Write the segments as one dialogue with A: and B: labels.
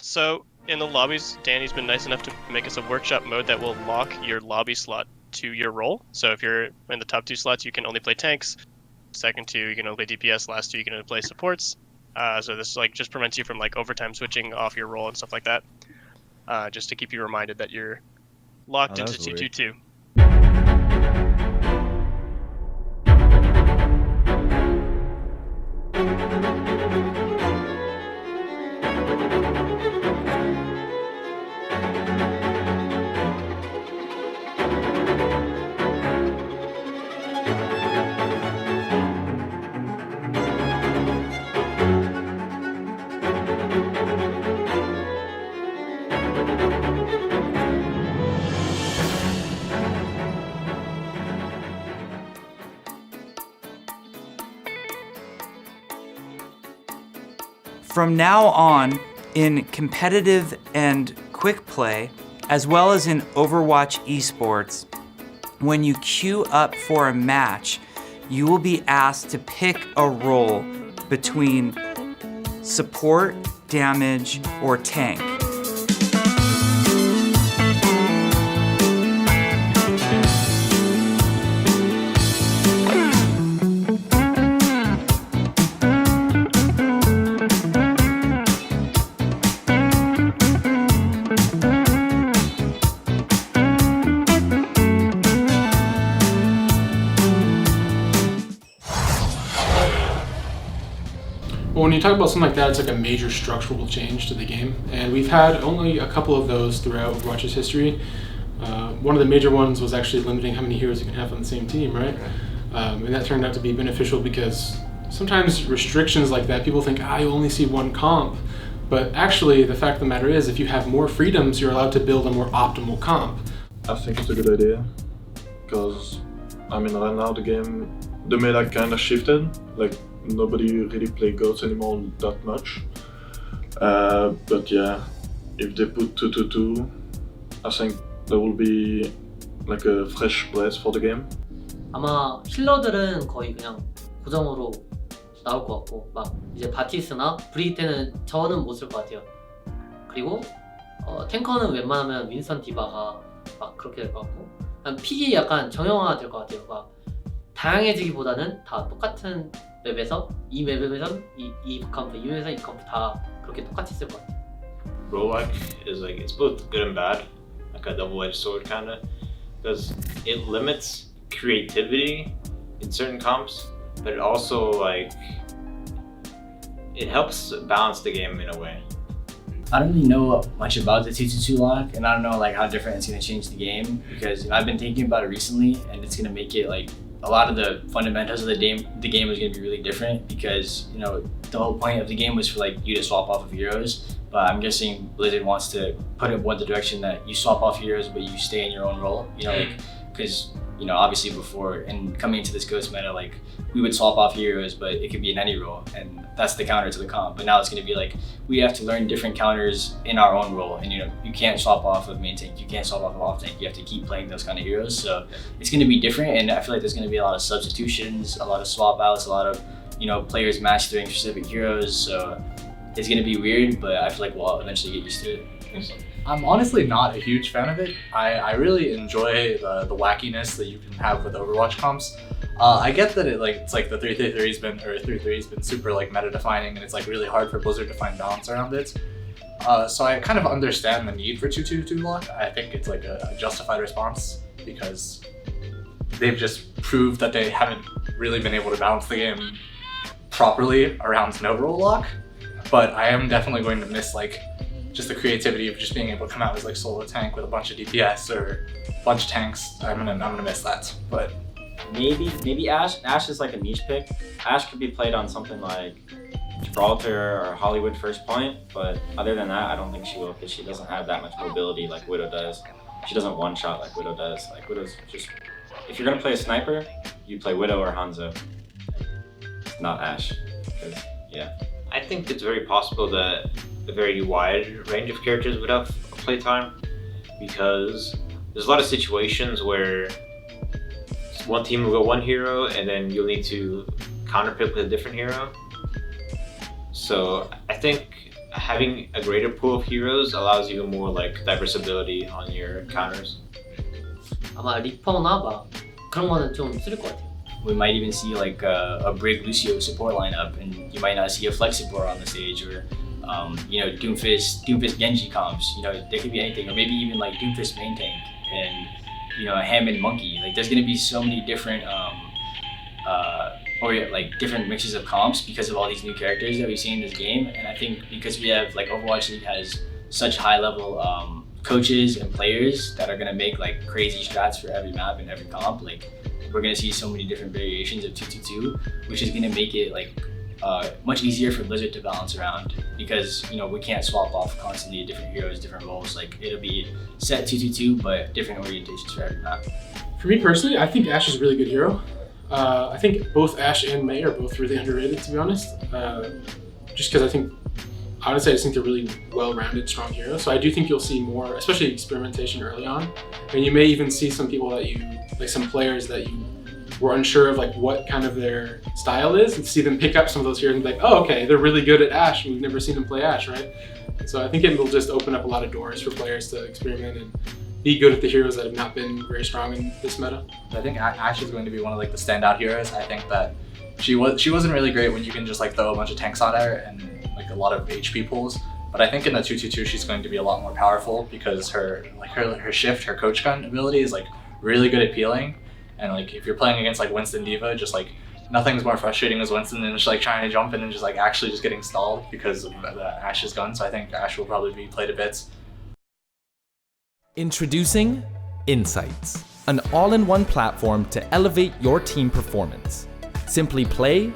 A: So in the lobbies, Danny's been nice enough to make us a workshop mode that will lock your lobby slot to your role. So if you're in the top 2 slots, you can only play tanks. Second 2, you can only play DPS. Last 2, you can only play supports. So this just prevents you from overtime switching off your role and stuff like that. Just to keep you reminded that you're locked into 222.
B: From now on, in competitive and quick play, as well as in Overwatch esports, when you queue up for a match, you will be asked to pick a role between support, damage, or tank.
C: Well, when you talk about something like that, it's like a major structural change to the game, and we've had only a couple of those throughout Overwatch's history. One of the major ones was actually limiting how many heroes you can have on the same team, right? And that turned out to be beneficial because sometimes restrictions like that, people think, you only see one comp, but actually the fact of the matter is if you have more freedoms, you're allowed to build a more optimal comp.
D: I think it's a good idea, because right now the meta kind of shifted. Nobody really play goats anymore that much. But yeah, if they put 2-2-2, I think there will be a fresh breath for the game.
E: 아마 힐러들은 거의 그냥 고정으로 나올 것 같고, 막 이제 바티스나 브리기 때는 저는 못 쓸 것 같아요. 그리고 탱커는 웬만하면 윈스턴 디바가 막 그렇게 될 것 같고, 픽이 약간 정형화 될 것 같아요. 막 다양해지기보다는 다 똑같은 맵에서 이 맵에선 이 컴프, 이 맵에서 이 컴프 다 그렇게 똑같이 쓸 것 같아요.
F: Roguelike is it's both good and bad, like a double-edged sword kind of, because it limits creativity in certain comps, but it also it helps balance the game in a way.
G: I don't really know much about the 222 lock, and I don't know how different it's going to change the game, because I've been thinking about it recently, and it's going to make it a lot of the fundamentals of the game is going to be really different, because the whole point of the game was for you to swap off of heroes, but I'm guessing Blizzard wants to put it more the direction that you swap off heroes but you stay in your own role, because obviously before, and coming into this Ghost meta, we would swap off heroes, but it could be in any role, and that's the counter to the comp. But now it's going to be we have to learn different counters in our own role, and you can't swap off of main tank, you can't swap off of off tank, you have to keep playing those kind of heroes. So it's going to be different, and I feel there's going to be a lot of substitutions, a lot of swap outs, a lot of players mastering specific heroes. So it's going to be weird, but I feel we'll eventually get used to it.
H: I'm honestly not a huge fan of it. I really enjoy the wackiness that you can have with Overwatch comps. I get that it's the 3-3's been super meta defining, and it's really hard for Blizzard to find balance around it. So I kind of understand the need for 2-2-2 lock. I think it's a justified response, because they've just proved that they haven't really been able to balance the game properly around an overall lock. But I am definitely going to miss just the creativity of just being able to come out as solo tank with a bunch of DPS or a bunch of tanks. I'm gonna miss that. But
I: maybe Ashe. Ashe is a niche pick. Ashe could be played on something like Gibraltar or Hollywood First Point, but other than that, I don't think she will, because she doesn't have that much mobility like Widow does. She doesn't one shot like Widow does. Widow's just, if you're gonna play a sniper, you play Widow or Hanzo, not Ashe. Yeah.
F: I think it's very possible that a very wide range of characters would have playtime, because there's a lot of situations where one team will go one hero and then you'll need to counterpick with a different hero. So I think having a greater pool of heroes allows you more like diversibility on your counters.
E: 아마 리퍼나 막 그런 거는 좀 쓸 것 같아요.
G: We might even see like a Brig Lucio support lineup, and you might not see a Flex support on the stage, or Doomfist Genji comps. There could be anything, or maybe even like Doomfist main tank and a Hammond Monkey. Like there's gonna be so many different different mixes of comps because of all these new characters that we've seen in this game. And I think because we have like Overwatch League has such high level coaches and players that are gonna make like crazy strats for every map and every comp. Like we're gonna see so many different variations of 2-2-2, which is gonna make it like much easier for Blizzard to balance around, because we can't swap off constantly different heroes, different roles. Like it'll be set 2-2-2, but different orientations for every map.
C: For me personally, I think Ashe is a really good hero. I think both Ashe and Mei are both really underrated, to be honest. Just because I just think they're really well-rounded, strong heroes. So I do think you'll see more, especially experimentation early on. And you may even see some people some players that you were unsure of like what kind of their style is, and see them pick up some of those heroes and be like, oh, okay, they're really good at Ashe. We've never seen them play Ashe, right? So I think it will just open up a lot of doors for players to experiment and be good at the heroes that have not been very strong in this meta.
H: I think Ashe is going to be one of like the standout heroes. I think that she wasn't really great when you can just like throw a bunch of tanks on her and like a lot of HP pools. But I think in the 2-2-2 she's going to be a lot more powerful, because her shift, her coach gun ability is like really good at peeling. And like if you're playing against like Winston Diva, just like nothing's more frustrating as Winston than just like trying to jump in and just like actually just getting stalled because of Ashe's gun. So I think Ashe will probably be played to bits.
J: Introducing Insights, an all-in-one platform to elevate your team performance. Simply play,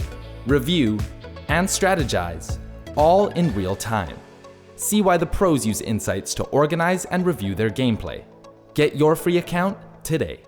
J: review, and strategize, all in real time. See why the pros use Insights to organize and review their gameplay. Get your free account today.